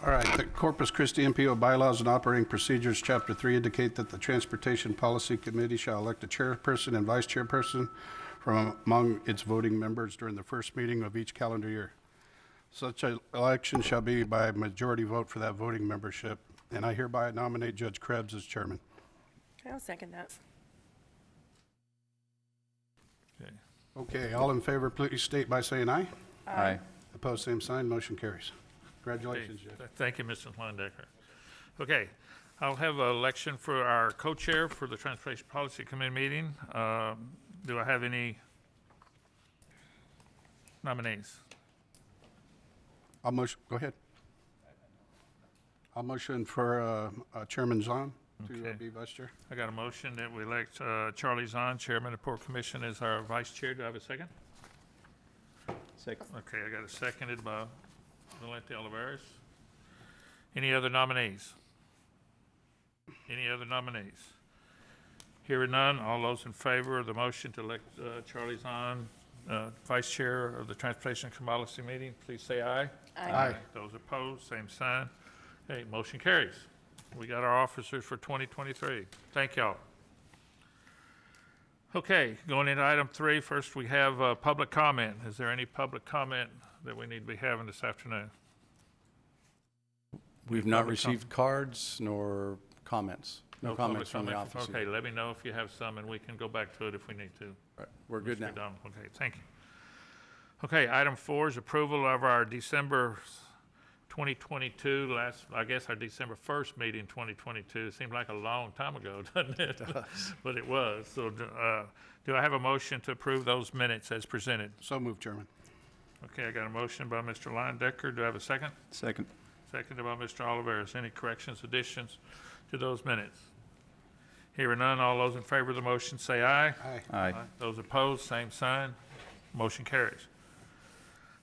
All right, the Corpus Christi MPO bylaws and operating procedures, Chapter 3, indicate that the Transportation Policy Committee shall elect a chairperson and vice chairperson from among its voting members during the first meeting of each calendar year. Such an election shall be by majority vote for that voting membership, and I hereby nominate Judge Krebs as chairman. I'll second that. Okay. Okay, all in favor, please state by saying aye. Aye. Opposed, same sign, motion carries. Congratulations, Okay. Judge. Thank you, Mr. Landecker. Okay, I'll have an election for our co-chair for the Transportation Policy Committee meeting. Do I have any nominees? I'll motion, go ahead. I'll motion for Chairman Zahn to Okay. be vice chair. I got a motion that we elect Charlie Zahn, Chairman of Port Commission, as our vice chair. Do I have a second? Second. Okay, I got a seconded by Valente Olivares. Any other nominees? Any other nominees? Hearing none, all those in favor of the motion to elect Charlie Zahn, vice chair of the Transportation Policy Meeting, please say aye. Aye. Those opposed, same sign. Okay, motion carries. We got our officers for 2023. Thank y'all. Okay, going into item 3, first we have public comment. Is there any public comment that we need to be having this afternoon? We've not Public received cards nor comments. No comments from the public office. comment? Okay, let me know if you have some, and we can go back to it if we need to. Right, we're good now. Mr. Dunn. Okay, thank you. Okay, item 4 is approval of our December 2022, I guess our December 1st meeting, 2022. It seemed like a long time ago, doesn't it? It does. But it was. So do I have a motion to approve those minutes as presented? So moved, Chairman. Okay, I got a motion by Mr. Landecker. Do I have a second? Second. Seconded by Mr. Oliveris. Any corrections, additions to those minutes? Hearing none, all those in favor of the motion say aye. Aye. Aye. Those opposed, same sign. Motion carries.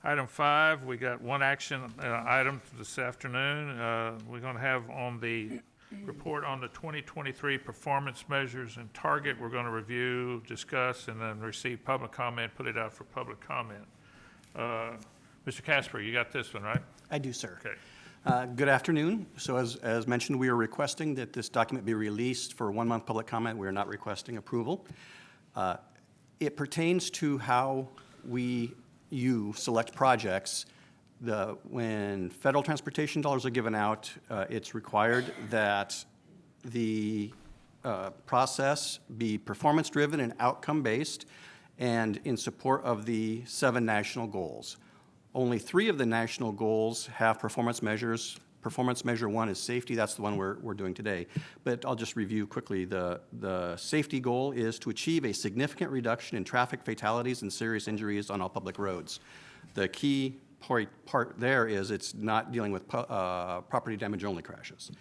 Item 5, we got one action item this afternoon. We're going to have on the report on the 2023 performance measures and target. We're going to review, discuss, and then receive public comment, put it out for public comment. Mr. Casper, you got this one, right? I do, sir. Okay. Good afternoon. So as mentioned, we are requesting that this document be released for 1-month public comment. We are not requesting approval. It pertains to how you select projects. When federal transportation dollars are given out, it's required that the process be performance-driven and outcome-based and in support of the 7 national goals. Only 3 of the national goals have performance measures. Performance measure 1 is safety. That's the one we're doing today. But I'll just review quickly. The safety goal is to achieve a significant reduction in traffic fatalities and serious injuries on all public roads. The key part there is it's not dealing with property damage only crashes.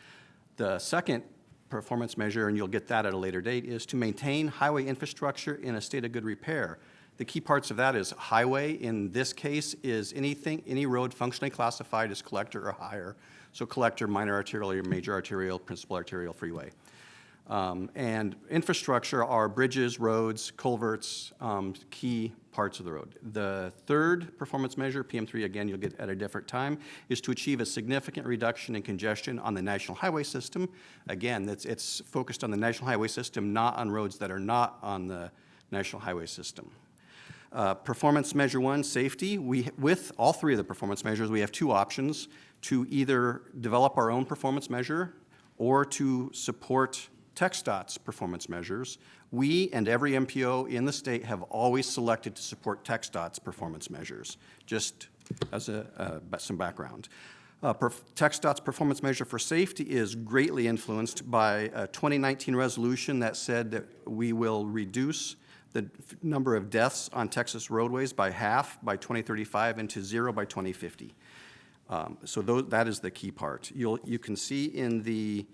The second performance measure, and you'll get that at a later date, is to maintain highway infrastructure in a state of good repair. The key parts of that is highway. In this case, is any road functionally classified as collector or higher. So collector, minor arterial, major arterial, principal arterial, freeway. And infrastructure are bridges, roads, culverts, key parts of the road. The third performance measure, PM3, again, you'll get at a different time, is to achieve a significant reduction in congestion on the national highway system. Again, it's focused on the national highway system, not on roads that are not on the national highway system. Performance measure 1, safety. With all 3 of the performance measures, we have 2 options: to either develop our own performance measure or to support TxDOT's performance measures. We and every MPO in the state have always selected to support TxDOT's performance measures, just as some background. TxDOT's performance measure for safety is greatly influenced by a 2019 resolution that said that we will reduce the number of deaths on Texas roadways by half by 2035 and to 0 by 2050. So that is the key part. You can see in the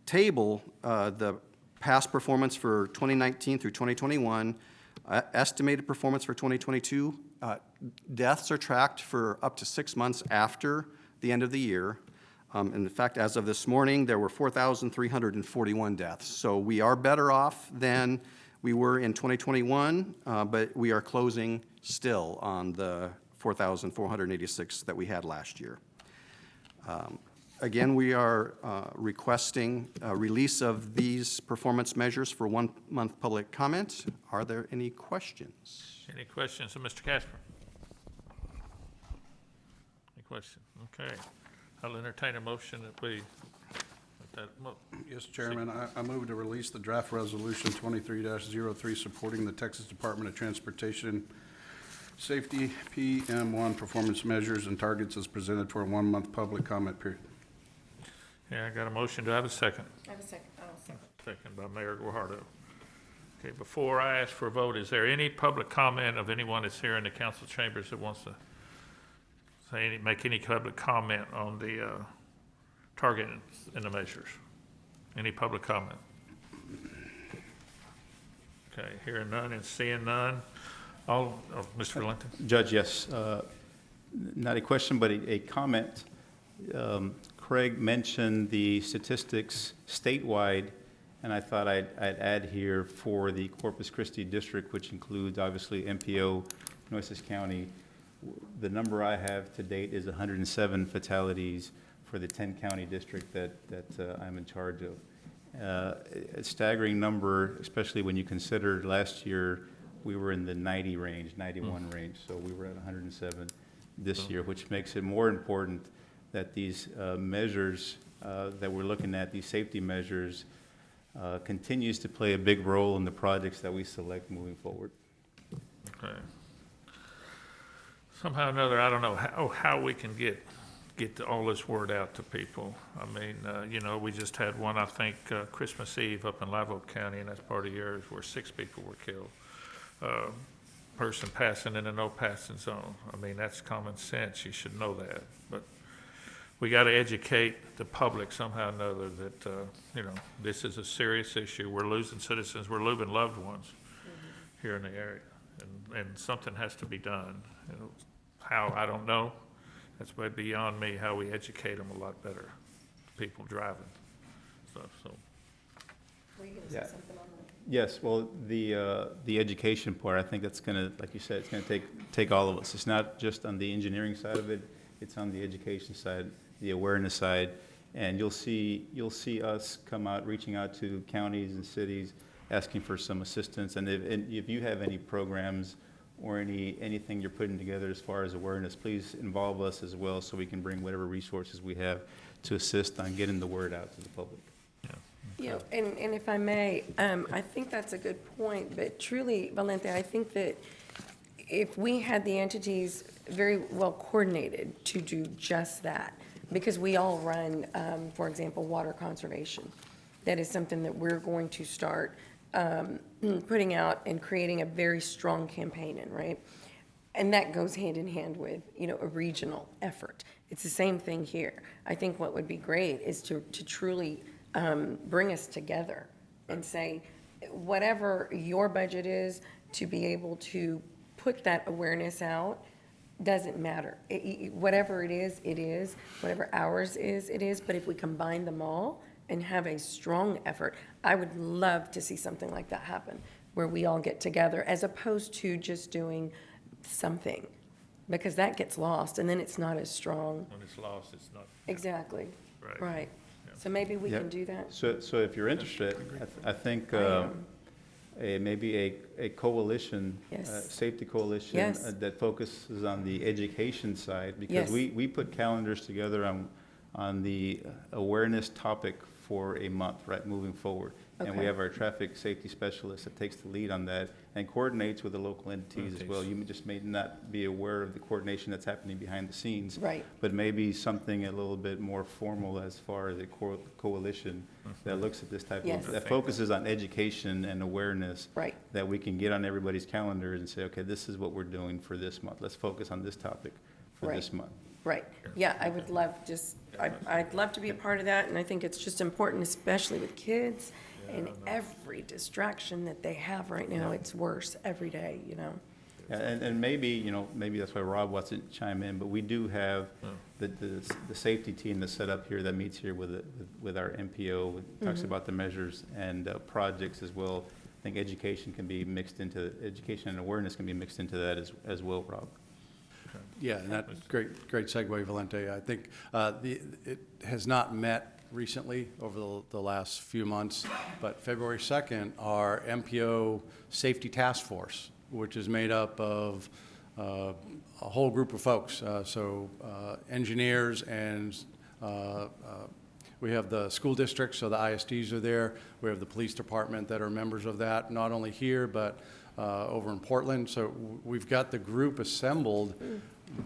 table the past performance for 2019 through 2021, estimated performance for 2022. Deaths are tracked for up to 6 months after the end of the year. In fact, as of this morning, there were 4,341 deaths. So we are better off than we were in 2021, but we are closing still on the 4,486 that we had last year. Again, we are requesting a release of these performance measures for 1 month public comment. Are there any questions? Any questions of Mr. Casper? Any questions? Okay. I'll entertain a motion that we, Yes, Chairman, I move to release the draft resolution 23-03 supporting the Texas Department of Transportation Safety PM1 performance measures and targets as presented for a 1 month public comment period. yeah, I got a motion. Do I have a second? I have a second. I'll second. Second by Mayor Guajardo. Okay, before I ask for a vote, is there any public comment of anyone that's here in the council chambers that wants to make any public comment on the target and the measures? Any public comment? Okay, hearing none and seeing none. All, oh, Mr. Linton? Judge, yes. Not a question, but a comment. Craig mentioned the statistics statewide, and I thought I'd add here for the Corpus Christi district, which includes obviously MPO, Nueces County. The number I have to date is 107 fatalities for the 10-county district that I'm in charge of. A staggering number, especially when you consider last year we were in the 90 range, 91 range, so we were at 107 this year, which makes it more important that these measures that we're looking at, these safety measures, continues to play a big role in the projects that we select moving forward. Okay. Somehow or another, I don't know how we can get all this word out to people. I mean, you know, we just had one, I think, Christmas Eve up in Live Oak County, and that's part of yours, where 6 people were killed. Person passing in a no passing zone. I mean, that's common sense. You should know that. But we got to educate the public somehow or another that, you know, this is a serious issue. We're losing citizens. We're losing loved ones here in the area. And something has to be done. You know, how, I don't know. That's way beyond me, how we educate them a lot better, people driving stuff, so. Were you going to Yeah. say something on that? Yes, well, the education part, I think that's gonna, like you said, it's gonna take all of us. It's not just on the engineering side of it, it's on the education side, the awareness side. And you'll see us come out, reaching out to counties and cities, asking for some assistance. And if you have any programs or anything you're putting together as far as awareness, please involve us as well so we can bring whatever resources we have to assist on getting the word out to the public. Yeah, and if I may, I think that's a good point, but truly, Valente, I think that if we had the entities very well coordinated to do just that, because we all run, for example, water conservation. That is something that we're going to start putting out and creating a very strong campaign in, right? And that goes hand in hand with, you know, a regional effort. It's the same thing here. I think what would be great is to truly bring us together and say, whatever your budget is, to be able to put that awareness out, doesn't matter. Whatever it is, whatever ours is, it is, but if we combine them all and have a strong effort, I would love to see something like that happen, where we all get together, as opposed to just doing something, because that gets lost, and then it's not as strong. When it's lost, it's not. Exactly. Right. Right. So maybe we Yeah. can do that. So if you're interested, I think I am. maybe a coalition, Yes. safety coalition Yes. that focuses on the education side, because Yes. we put calendars together on the awareness topic for a month, right, moving forward. And we Okay. have our traffic safety specialist that takes the lead on that and coordinates with the local entities as well. You just may not be aware of the coordination that's happening behind the scenes. Right. But maybe something a little bit more formal as far as a coalition that looks at this type Yes. of, that focuses on education and awareness. Right. That we can get on everybody's calendars and say, okay, this is what we're doing for this month. Let's focus on this topic for Right. this month. Right, yeah, I would love I'd love to be a part of that, and I think it's just important, especially with kids and every distraction that they have right now. It's worse every day, you know? And maybe, you know, maybe that's why Rob wants to chime in, but we do have the safety team that's set up here that meets here with our MPO, talks about the measures and projects as well. I think education and awareness can be mixed into that as well, Rob. Yeah, and that's great segue, Valente. I think it has not met recently over the last few months, but February 2nd, our MPO Safety Task Force, which is made up of a whole group of folks, engineers and we have the school districts, so the ISDs are there. We have the police department that are members of that, not only here, but over in Portland. So we've got the group assembled.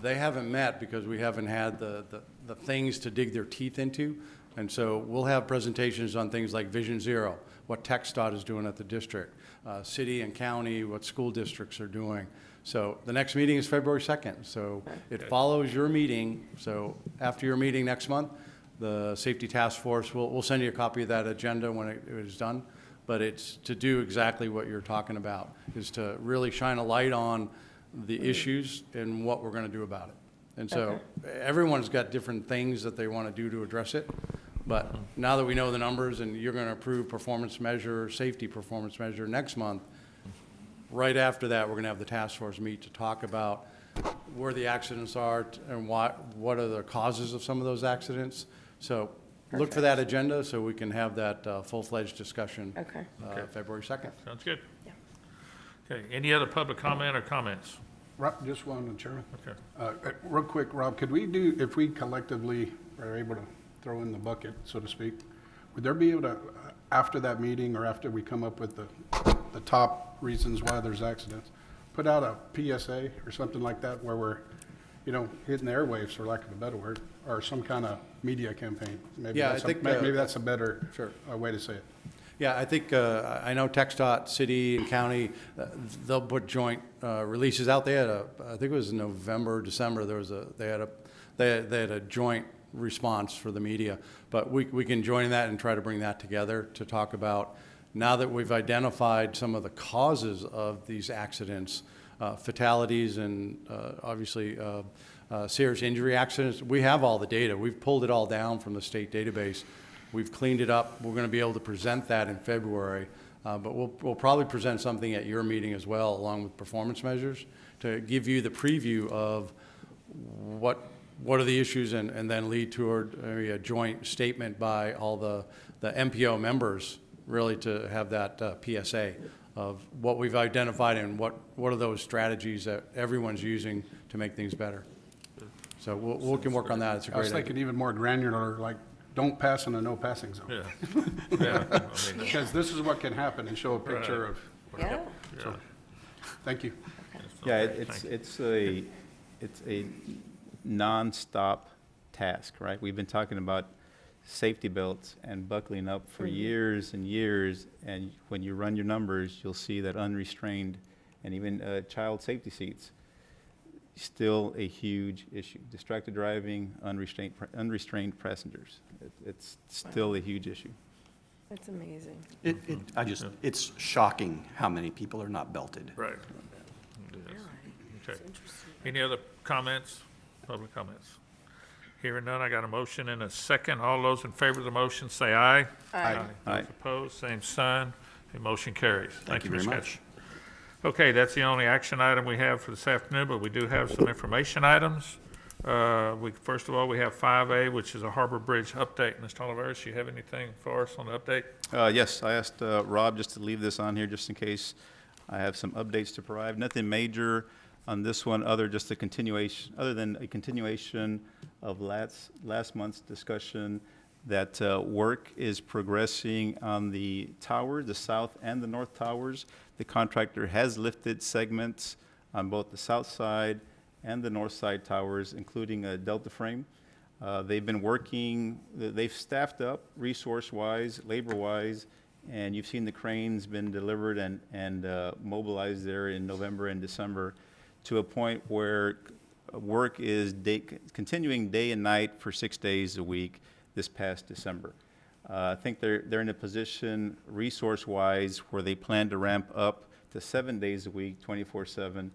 They haven't met because we haven't had the things to dig their teeth into. And so we'll have presentations on things like Vision Zero, what TxDOT is doing at the district, city and county, what school districts are doing. So the next meeting is February 2nd. So it follows your meeting. So after your meeting next month, the Safety Task Force, we'll send you a copy of that agenda when it is done. But it's to do exactly what you're talking about, is to really shine a light on the issues and what we're going to do about it. And so everyone's got different things that they want to do to address it. But now that we know the numbers and you're going to approve performance measure, safety performance measure next month, right after that, we're going to have the task force meet to talk about where the accidents are and what are the causes of some of those accidents. So look for that agenda so we can have that full-fledged discussion February 2nd. Sounds good. Yeah. Okay, any other public comment or comments? Rob, just one, Chairman. Okay. Real quick, Rob, could we do, if we collectively are able to throw in the bucket, so to speak, would there be able to, after that meeting or after we come up with the top reasons why there's accidents, put out a PSA or something like that where we're, hitting the airwaves, for lack of a better word, or some kind of media campaign? Maybe Yeah, that's I think, maybe that's a better sure. Way to say it. Yeah, I think, I know TxDOT, city and county, they'll put joint releases out. They had I think it was November, December, they had a joint response for the media. But we can join that and try to bring that together to talk about, now that we've identified some of the causes of these accidents, fatalities and obviously serious injury accidents, we have all the data. We've pulled it all down from the state database. We've cleaned it up. We're going to be able to present that in February, but we'll probably present something at your meeting as well, along with performance measures, to give you the preview of what are the issues, and then lead toward a joint statement by all the MPO members, really to have that PSA of what we've identified and what are those strategies that everyone's using to make things better. So we can work on that. It's a I was great idea. thinking even more granular, like don't pass in a no passing zone. Yeah. Yeah. I mean, Because this is what can happen, and show a picture of. Yeah. So, thank you. Yeah, okay, thank you. it's a nonstop task, right? We've been talking about safety belts and buckling up for years and years, and when you run your numbers, you'll see that unrestrained and even child safety seats, still a huge issue. Distracted driving, unrestrained passengers. It's still a huge issue. That's amazing. It's shocking how many people are not belted. Right. It is. Okay. Any other comments, public comments? Hearing none, I got a motion and a second. All those in favor of the motion say aye. Aye. Aye. Those opposed, same sign. The motion carries. Thank you Ms. very Ketchum. much. Okay, that's the only action item we have for this afternoon, but we do have some information items. First of all, we have 5A, which is a Harbor Bridge update. Mr. Oliveris, you have anything for us on the update? Yes, I asked Rob just to leave this on here just in case I have some updates to provide. Nothing major on this one, other than a continuation of last month's discussion that work is progressing on the tower, the south and the north towers. The contractor has lifted segments on both the south side and the north side towers, including a delta frame. They've been working, they've staffed up resource-wise, labor-wise, and you've seen the cranes been delivered and mobilized there in November and December to a point where work is continuing day and night for 6 days a week this past December. I think they're in a position resource-wise where they plan to ramp up to 7 days a week, 24/7,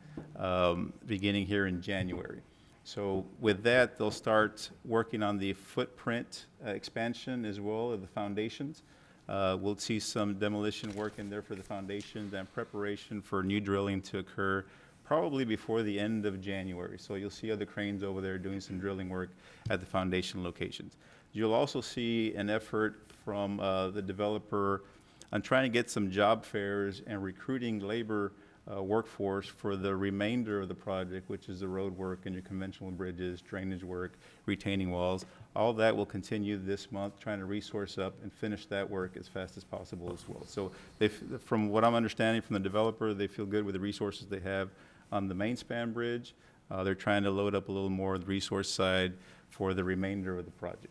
beginning here in January. So with that, they'll start working on the footprint expansion as well of the foundations. We'll see some demolition work in there for the foundations and preparation for new drilling to occur probably before the end of January. So you'll see other cranes over there doing some drilling work at the foundation locations. You'll also see an effort from the developer on trying to get some job fairs and recruiting labor workforce for the remainder of the project, which is the road work and your conventional bridges, drainage work, retaining walls. All that will continue this month, trying to resource up and finish that work as fast as possible as well. So from what I'm understanding from the developer, they feel good with the resources they have on the main span bridge. They're trying to load up a little more of the resource side for the remainder of the project.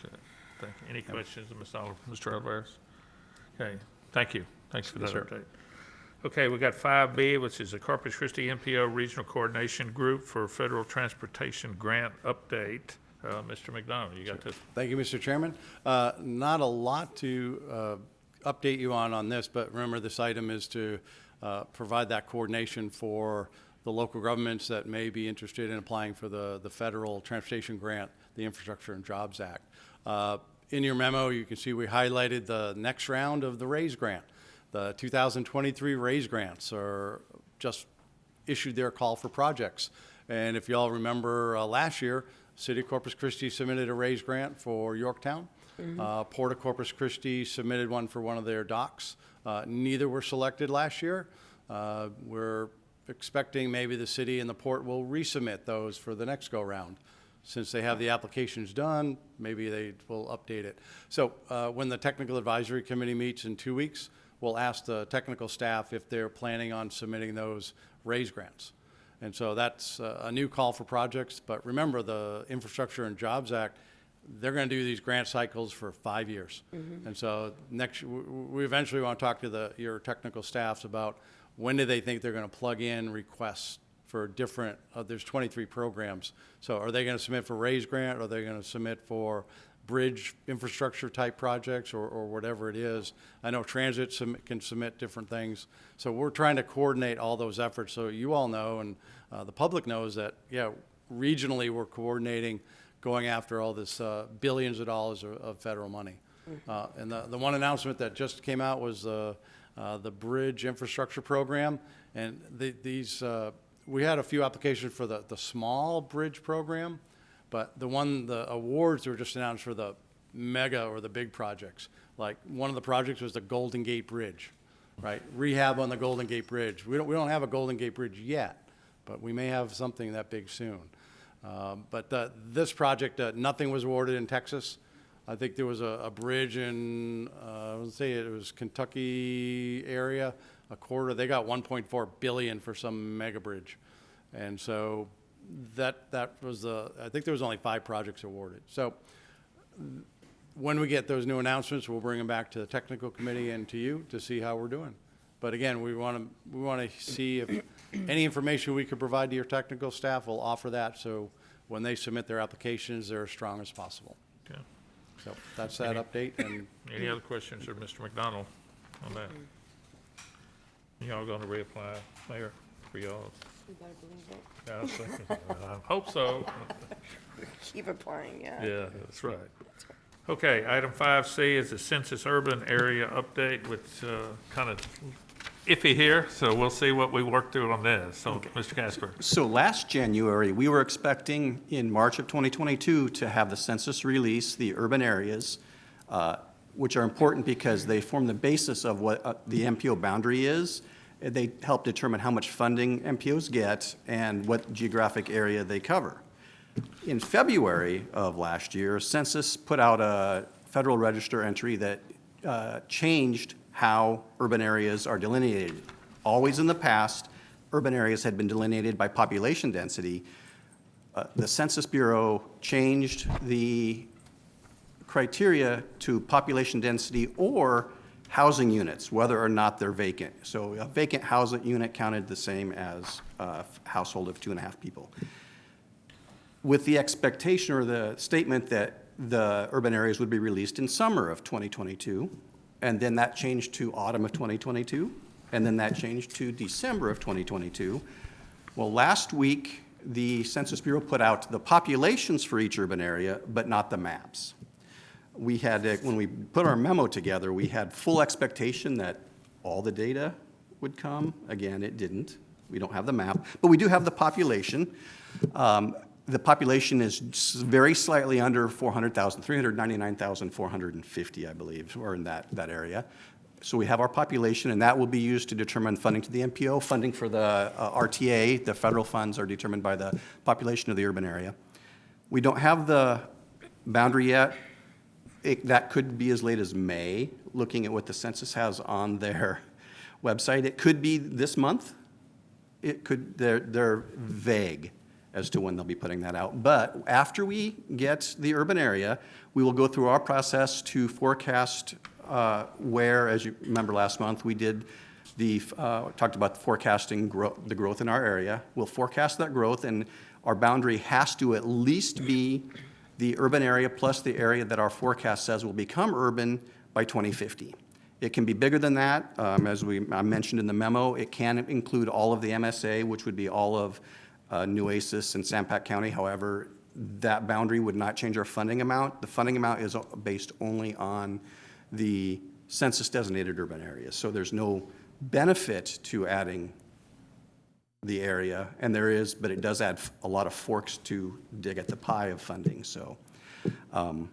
Okay, thank you. Any questions of Mr. Alvarez? Okay, thank you. Thanks for that update. Okay, we got 5B, which is the Corpus Christi MPO Regional Coordination Group for Federal Transportation Grant Update. Mr. McDonald, you got this. Thank you, Mr. Chairman. Not a lot to update you on this, but remember this item is to provide that coordination for the local governments that may be interested in applying for the federal transportation grant, the Infrastructure and Jobs Act. In your memo, you can see we highlighted the next round of the RAISE grant. The 2023 RAISE grants are just issued their call for projects. And if you all remember last year, City of Corpus Christi submitted a RAISE grant for Yorktown. Port of Corpus Christi submitted one for one of their docks. Neither were selected last year. We're expecting maybe the city and the port will resubmit those for the next go round. Since they have the applications done, maybe they will update it. So when the Technical Advisory Committee meets in 2 weeks, we'll ask the technical staff if they're planning on submitting those RAISE grants. And so that's a new call for projects. But remember, the Infrastructure and Jobs Act, they're going to do these grant cycles for 5 years. And so we eventually want to talk to your technical staffs about when do they think they're going to plug in requests for different, there's 23 programs. So are they going to submit for RAISE grant, or are they going to submit for bridge infrastructure type projects, or whatever it is? I know transit can submit different things. So we're trying to coordinate all those efforts so you all know, and the public knows that, yeah, regionally we're coordinating, going after all this billions of dollars of federal money. And the one announcement that just came out was the bridge infrastructure program. And we had a few applications for the small bridge program, but the awards were just announced for the mega or the big projects. Like one of the projects was the Golden Gate Bridge, right? Rehab on the Golden Gate Bridge. We don't have a Golden Gate Bridge yet, but we may have something that big soon. But this project, nothing was awarded in Texas. I think there was a bridge in, let's say it was Kentucky area, a quarter. They got 1.4 billion for some mega bridge. And so that was I think there was only 5 projects awarded. So when we get those new announcements, we'll bring them back to the technical committee and to you to see how we're doing. But again, we want to see if any information we could provide to your technical staff, we'll offer that. So when they submit their applications, they're as strong as possible. Okay. So that's that update. And Any other questions for Mr. McDonald on that? Y'all going to reapply, Mayor, for y'all? You better believe it. Yeah, I was thinking, I hope so. Keep applying, yeah. Yeah, that's right. Okay, item 5C is the Census Urban Area Update, which kind of iffy here, so we'll see what we work through on this. So, okay. Mr. Casper. So last January, we were expecting in March of 2022 to have the census release the urban areas, which are important because they form the basis of what the MPO boundary is. They help determine how much funding MPOs get and what geographic area they cover. In February of last year, Census put out a Federal Register entry that changed how urban areas are delineated. Always in the past, urban areas had been delineated by population density. The Census Bureau changed the criteria to population density or housing units, whether or not they're vacant. So a vacant housing unit counted the same as a household of 2.5 people. With the expectation or the statement that the urban areas would be released in summer of 2022, and then that changed to autumn of 2022, and then that changed to December of 2022. Well, last week, the Census Bureau put out the populations for each urban area, but not the maps. We had, when we put our memo together, we had full expectation that all the data would come. Again, it didn't. We don't have the map, but we do have the population. The population is very slightly under 400,000, 399,450, I believe, or in that area. So we have our population, and that will be used to determine funding to the MPO. Funding for the RTA, the federal funds, are determined by the population of the urban area. We don't have the boundary yet. That could be as late as May, looking at what the census has on their website. It could be this month. It could, they're vague as to when they'll be putting that out. But after we get the urban area, we will go through our process to forecast where, as you remember last month, we did the, talked about forecasting the growth in our area. We'll forecast that growth, and our boundary has to at least be the urban area plus the area that our forecast says will become urban by 2050. It can be bigger than that. As I mentioned in the memo, it can include all of the MSA, which would be all of Nueces and Sampat County. However, that boundary would not change our funding amount. The funding amount is based only on the census-designated urban areas. So there's no benefit to adding the area, and there is, but it does add a lot of forks to dig at the pie of funding. So are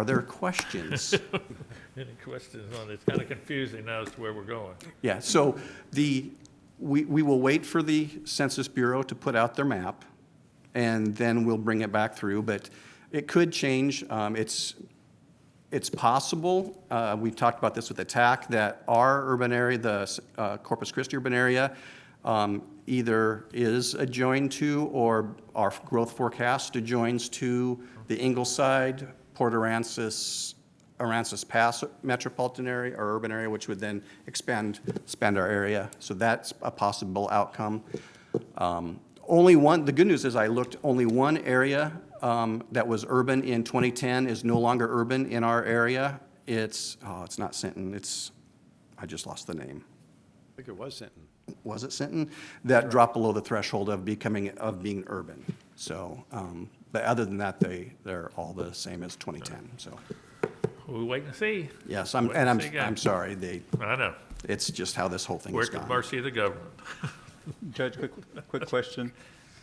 there questions? Any questions on it? It's kind of confusing now as to where we're going. Yeah, so we will wait for the Census Bureau to put out their map, and then we'll bring it back through, but it could change. It's possible, we talked about this with the TAC, that our urban area, the Corpus Christi urban area, either is adjoined to, or our growth forecast adjoins to, the Ingleside, Port Aransas Pass metropolitan area or urban area, which would then expand our area. So that's a possible outcome. Only one, the good news is I looked, only one area that was urban in 2010 is no longer urban in our area. It's not Sinton, I just lost the name. I think it was Sinton. Was it Sinton? That dropped below the threshold of being urban. So, but other than that, they're all the same as 2010, so. We'll wait and see. Yes, Wait and see, I'm sorry, I know. it's just how this whole thing We're has at the gone. mercy of the government. Judge, quick question.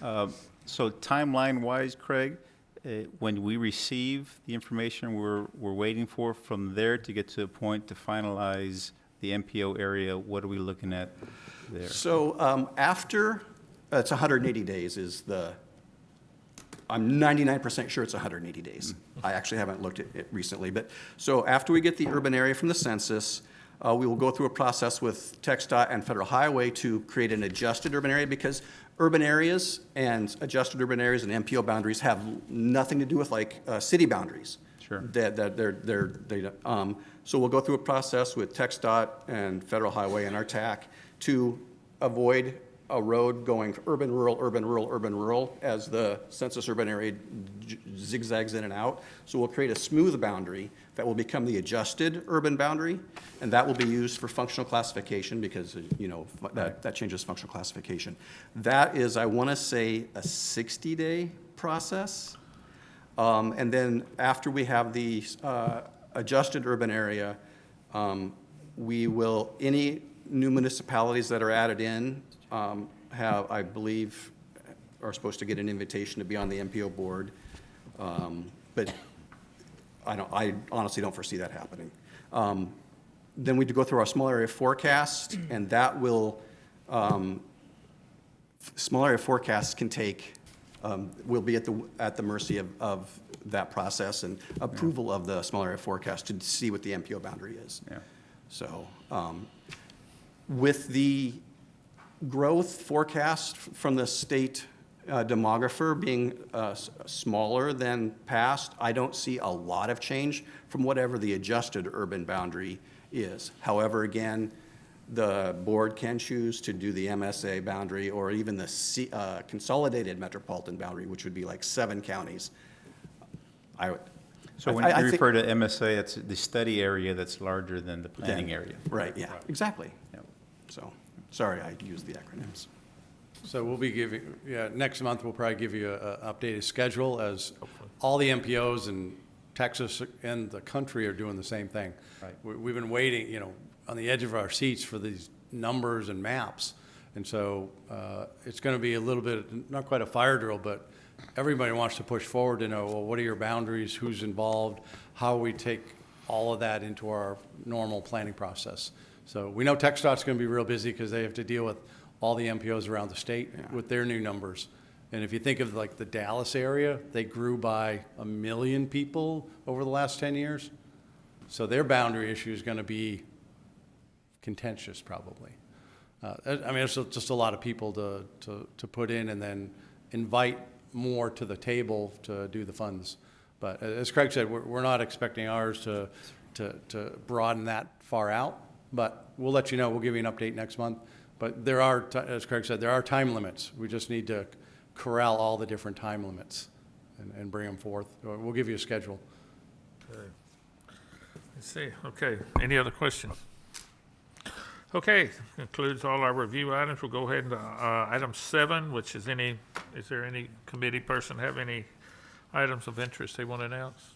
So timeline-wise, Craig, when we receive the information we're waiting for from there to get to a point to finalize the MPO area, what are we looking at there? So after, it's 180 days is I'm 99% sure it's 180 days. I actually haven't looked at it recently, but so after we get the urban area from the census, we will go through a process with TxDOT and Federal Highway to create an adjusted urban area, because urban areas and adjusted urban areas and MPO boundaries have nothing to do with like city boundaries. Sure. So we'll go through a process with TxDOT and Federal Highway and our TAC to avoid a road going urban, rural, urban, rural, urban, rural as the census urban area zigzags in and out. So we'll create a smooth boundary that will become the adjusted urban boundary, and that will be used for functional classification because, you know, that changes functional classification. That is, I want to say, a 60-day process. And then after we have the adjusted urban area, we will, any new municipalities that are added in have, I believe, are supposed to get an invitation to be on the MPO board. But I honestly don't foresee that happening. Then we go through our small area forecast, and that will, small area forecasts can take, will be at the mercy of that process and approval of the small area forecast to see what the MPO boundary is. Yeah. So with the growth forecast from the state demographer being smaller than past, I don't see a lot of change from whatever the adjusted urban boundary is. However, again, the board can choose to do the MSA boundary or even the consolidated metropolitan boundary, which would be like 7 counties. So when you refer to MSA, it's the study area that's larger than the planning area. Right, yeah, exactly. Yep. So, sorry, I used the acronyms. So we'll be giving, next month, we'll probably give you an updated schedule as all the MPOs in Texas and the country are doing the same thing. Right. We've been waiting, on the edge of our seats for these numbers and maps. And so it's going to be a little bit, not quite a fire drill, but everybody wants to push forward to know, well, what are your boundaries, who's involved, how we take all of that into our normal planning process. So we know TxDOT's going to be real busy because they have to deal with all the MPOs around the state with their new numbers. And if you think of like the Dallas area, they grew by 1 million people over the last 10 years. So their boundary issue is going to be contentious probably. I mean, it's just a lot of people to put in and then invite more to the table to do the funds. But as Craig said, we're not expecting ours to broaden that far out, but we'll let you know. We'll give you an update next month. But there are, as Craig said, there are time limits. We just need to corral all the different time limits and bring them forth. We'll give you a schedule. Okay. Let's see. Okay. Any other questions? Okay. Concludes all our review items. We'll go ahead and item 7, which is is there any committee person have any items of interest they want to announce?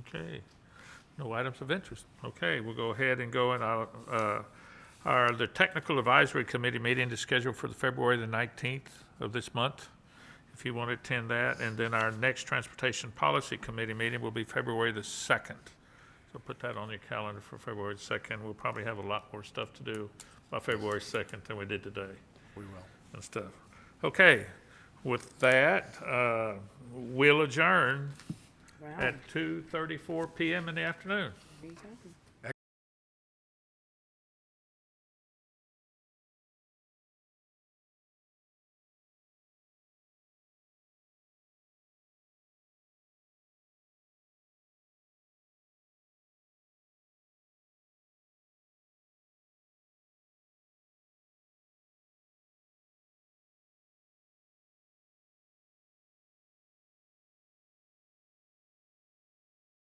Okay. No items of interest. Okay. We'll go ahead and go in the Technical Advisory Committee meeting is scheduled for February the 19th of this month, if you want to attend that. And then our next Transportation Policy Committee meeting will be February the 2nd. So put that on your calendar for February 2nd. We'll probably have a lot more stuff to do by February 2nd than we did today. We will. And stuff. Okay. With that, we'll adjourn Wow. at 2:34 p.m. in the afternoon. There you go.